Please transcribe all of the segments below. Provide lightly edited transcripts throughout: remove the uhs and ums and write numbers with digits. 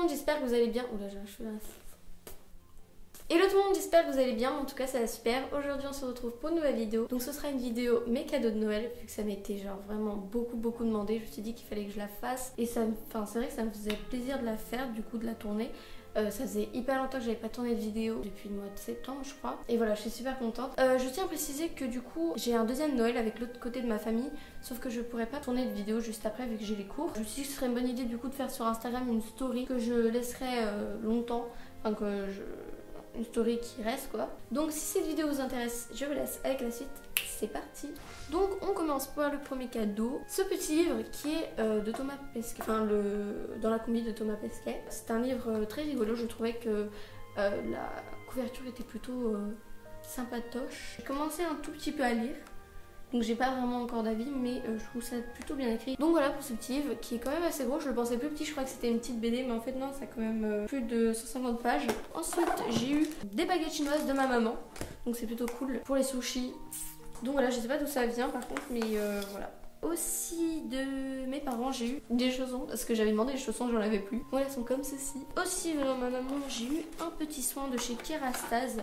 monde, j'espère que vous allez bien. Oula, j'ai un cheveu là. Hello tout le monde, j'espère que vous allez bien, en tout cas ça va super. Aujourd'hui on se retrouve pour une nouvelle vidéo. Donc ce sera une vidéo mes cadeaux de Noël, vu que ça m'était genre vraiment beaucoup demandé. Je me suis dit qu'il fallait que je la fasse. Et ça, c'est vrai que ça me faisait plaisir de la faire, du coup de la tourner. Ça faisait hyper longtemps que j'avais pas tourné de vidéo, depuis le mois de septembre je crois. Et voilà, je suis super contente. Je tiens à préciser que du coup j'ai un deuxième Noël avec l'autre côté de ma famille. Sauf que je pourrais pas tourner de vidéo juste après vu que j'ai les cours. Je me suis dit que ce serait une bonne idée du coup de faire sur Instagram une story que je laisserai longtemps. Enfin une story qui reste quoi. Donc si cette vidéo vous intéresse, je vous laisse avec la suite. C'est parti. Donc on commence par le premier cadeau. Ce petit livre qui est de Thomas Pesquet, enfin dans la combi de Thomas Pesquet. C'est un livre très rigolo, je trouvais que la couverture était plutôt sympatoche. J'ai commencé un tout petit peu à lire. Donc j'ai pas vraiment encore d'avis, mais je trouve ça plutôt bien écrit. Donc voilà pour ce petit livre qui est quand même assez gros. Je le pensais plus petit, je crois que c'était une petite BD, mais en fait non, ça a quand même plus de 150 pages. Ensuite j'ai eu des baguettes chinoises de ma maman, donc c'est plutôt cool pour les sushis. Donc voilà, je sais pas d'où ça vient par contre, mais voilà. Aussi de mes parents j'ai eu des chaussons, parce que j'avais demandé les chaussons, j'en avais plus. Voilà, elles sont comme ceci. Aussi de ma maman j'ai eu un petit soin de chez Kerastase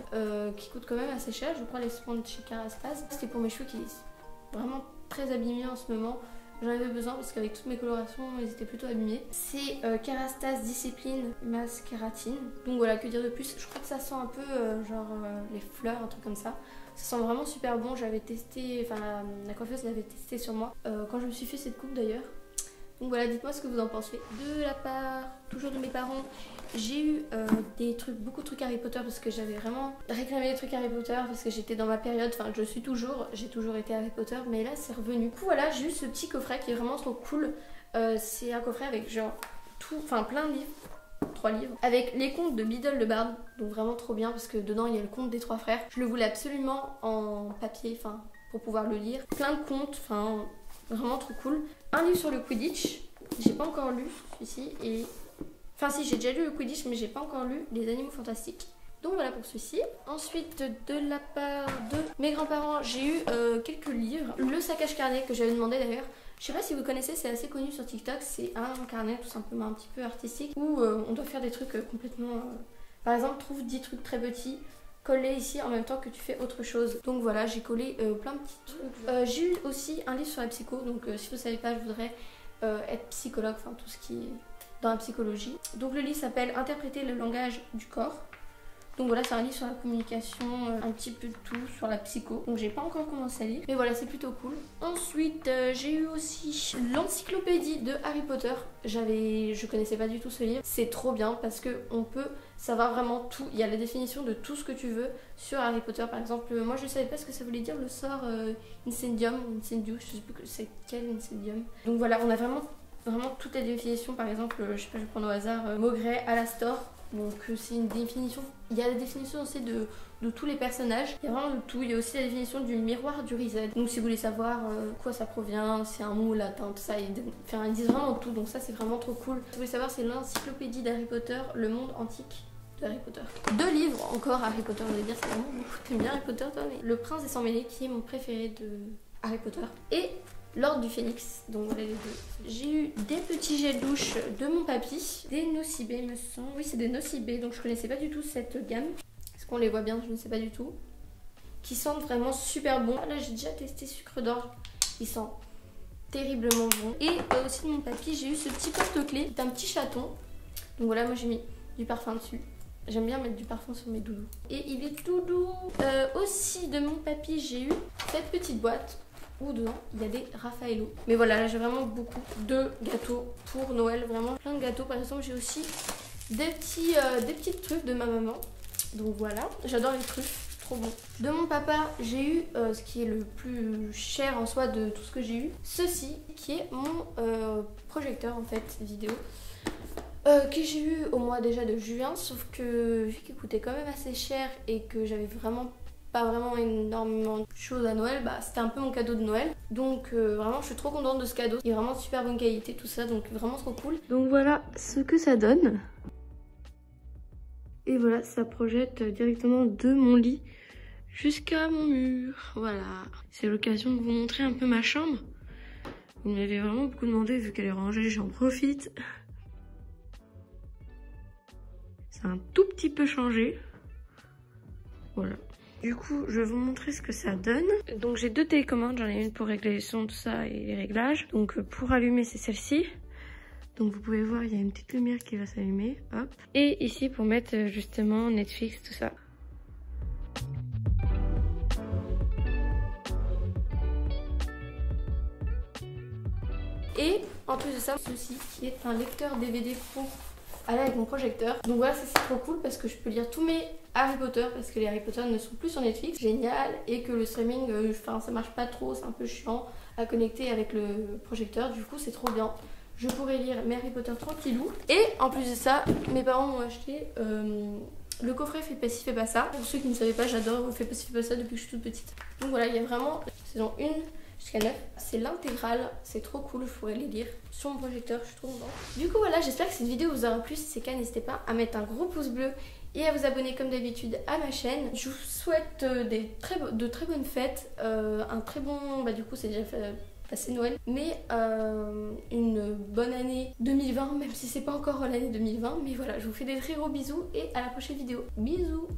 qui coûte quand même assez cher, je crois, les soins de chez Kerastase. C'était pour mes cheveux qui vraiment très abîmés en ce moment. J'en avais besoin parce qu'avec toutes mes colorations, ils étaient plutôt abîmés. C'est Kerastase Discipline Masse Kératine. Donc voilà, que dire de plus. Je crois que ça sent un peu genre les fleurs, un truc comme ça. Ça sent vraiment super bon. J'avais testé, enfin la coiffeuse l'avait testé sur moi quand je me suis fait cette coupe d'ailleurs. Donc voilà, dites-moi ce que vous en pensez. De la part, toujours de mes parents, j'ai eu beaucoup de trucs Harry Potter parce que j'avais vraiment réclamé des trucs Harry Potter parce que j'étais dans ma période, enfin j'ai toujours été Harry Potter, mais là c'est revenu. Du coup voilà, j'ai eu ce petit coffret qui est vraiment trop cool. C'est un coffret avec genre plein de livres. 3 livres avec les contes de Biddle de Bard, donc vraiment trop bien parce que dedans il y a le conte des 3 frères. Je le voulais absolument en papier, pour pouvoir le lire. Plein de contes, vraiment trop cool. Un livre sur le Quidditch, j'ai pas encore lu celui-ci et... Enfin si, j'ai déjà lu le Quidditch mais j'ai pas encore lu Les Animaux Fantastiques. Donc voilà pour ceci. Ensuite de la part de mes grands-parents, j'ai eu quelques livres. Le sac à carnet que j'avais demandé d'ailleurs. Je sais pas si vous connaissez, c'est assez connu sur TikTok. C'est un carnet tout simplement un petit peu artistique où on doit faire des trucs complètement... Par exemple, trouve 10 trucs très petits, colle-les ici en même temps que tu fais autre chose. Donc voilà, j'ai collé plein de petits trucs. J'ai eu aussi un livre sur la psycho. Donc si vous savez pas, je voudrais être psychologue, enfin tout ce qui est dans la psychologie. Donc le livre s'appelle Interpréter le langage du corps. Donc voilà, c'est un livre sur la communication, un petit peu de tout, sur la psycho. Donc j'ai pas encore commencé à lire, mais voilà, c'est plutôt cool. Ensuite, j'ai eu aussi l'encyclopédie de Harry Potter. Je connaissais pas du tout ce livre. C'est trop bien parce que on peut savoir vraiment tout. Il y a la définition de tout ce que tu veux sur Harry Potter. Par exemple, moi je savais pas ce que ça voulait dire le sort Incendium, Incendius, je sais plus c'est quel Incendium. Donc voilà, on a vraiment toutes les définitions. Par exemple, je sais pas, je vais prendre au hasard Maugrey, Alastor. Donc c'est une définition, il y a la définition aussi de tous les personnages, il y a vraiment de tout, il y a aussi la définition du miroir du Rizel. Donc si vous voulez savoir quoi ça provient, c'est un mot latin, tout ça, ils disent vraiment tout, donc ça c'est vraiment trop cool. Si vous voulez savoir, c'est l'encyclopédie d'Harry Potter, le monde antique de Harry Potter. 2 livres encore Harry Potter, vous allez dire, c'est vraiment beaucoup, t'aimes bien Harry Potter toi, mais Le Prince des Sans Mêlés qui est mon préféré de Harry Potter. Et L'Ordre du Phénix, donc voilà les deux. J'ai eu des petits gels douche de mon papy, des Nocibé me semble. Oui, c'est des Nocibé, donc je connaissais pas du tout cette gamme. Est-ce qu'on les voit bien? Je ne sais pas du tout. Qui sentent vraiment super bon. Là, j'ai déjà testé Sucre d'Orge. Il sent terriblement bon. Et aussi de mon papy, j'ai eu ce petit porte-clés d'un petit chaton. Donc voilà, moi j'ai mis du parfum dessus. J'aime bien mettre du parfum sur mes doudous. Et il est tout doux. Aussi de mon papy, j'ai eu cette petite boîte où dedans il y a des Raffaello. Mais voilà, là j'ai vraiment beaucoup de gâteaux pour Noël, vraiment plein de gâteaux. Par exemple, j'ai aussi des petits trucs de ma maman. Donc voilà, j'adore les truffes, trop bon. De mon papa, j'ai eu ce qui est le plus cher en soi de tout ce que j'ai eu. Ceci qui est mon projecteur en fait vidéo. Que j'ai eu au mois déjà de juin, sauf que vu qu'il coûtait quand même assez cher et que j'avais pas vraiment énormément de choses à Noël, bah c'était un peu mon cadeau de Noël. Donc vraiment je suis trop contente de ce cadeau. Il est vraiment de super bonne qualité tout ça, donc vraiment trop cool. Donc voilà ce que ça donne. Et voilà, ça projette directement de mon lit jusqu'à mon mur. Voilà, c'est l'occasion de vous montrer un peu ma chambre. Vous m'avez vraiment beaucoup demandé, vu qu'elle est rangée, j'en profite. ça a un tout petit peu changé. Voilà. Du coup, je vais vous montrer ce que ça donne. Donc j'ai 2 télécommandes, j'en ai une pour régler les sons, tout ça et les réglages. Donc pour allumer, c'est celle-ci. Donc vous pouvez voir, il y a une petite lumière qui va s'allumer, hop. Et ici pour mettre justement Netflix, tout ça. Et en plus de ça, ceci qui est un lecteur DVD pour aller avec mon projecteur. Donc voilà, c'est trop cool parce que je peux lire tous mes Harry Potter parce que les Harry Potter ne sont plus sur Netflix. Génial. Et que le streaming, ça marche pas trop, c'est un peu chiant à connecter avec le projecteur. Du coup, c'est trop bien. Je pourrais lire mes Harry Potter tranquillou. Et en plus de ça, mes parents m'ont acheté le coffret Fais pas ci, fais pas ça. Pour ceux qui ne savaient pas, j'adore Fais pas ci, fais pas ça depuis que je suis toute petite. Donc voilà, il y a vraiment saison 1 jusqu'à 9. C'est l'intégrale, c'est trop cool, je pourrais les lire sur mon projecteur, je suis trop contente. Du coup voilà, j'espère que cette vidéo vous aura plu. Si c'est le cas, n'hésitez pas à mettre un gros pouce bleu et à vous abonner comme d'habitude à ma chaîne. Je vous souhaite de très bonnes fêtes, un très bon, du coup c'est déjà passé Noël, mais une bonne année 2020, même si c'est pas encore l'année 2020, mais voilà, je vous fais des très gros bisous et à la prochaine vidéo. Bisous.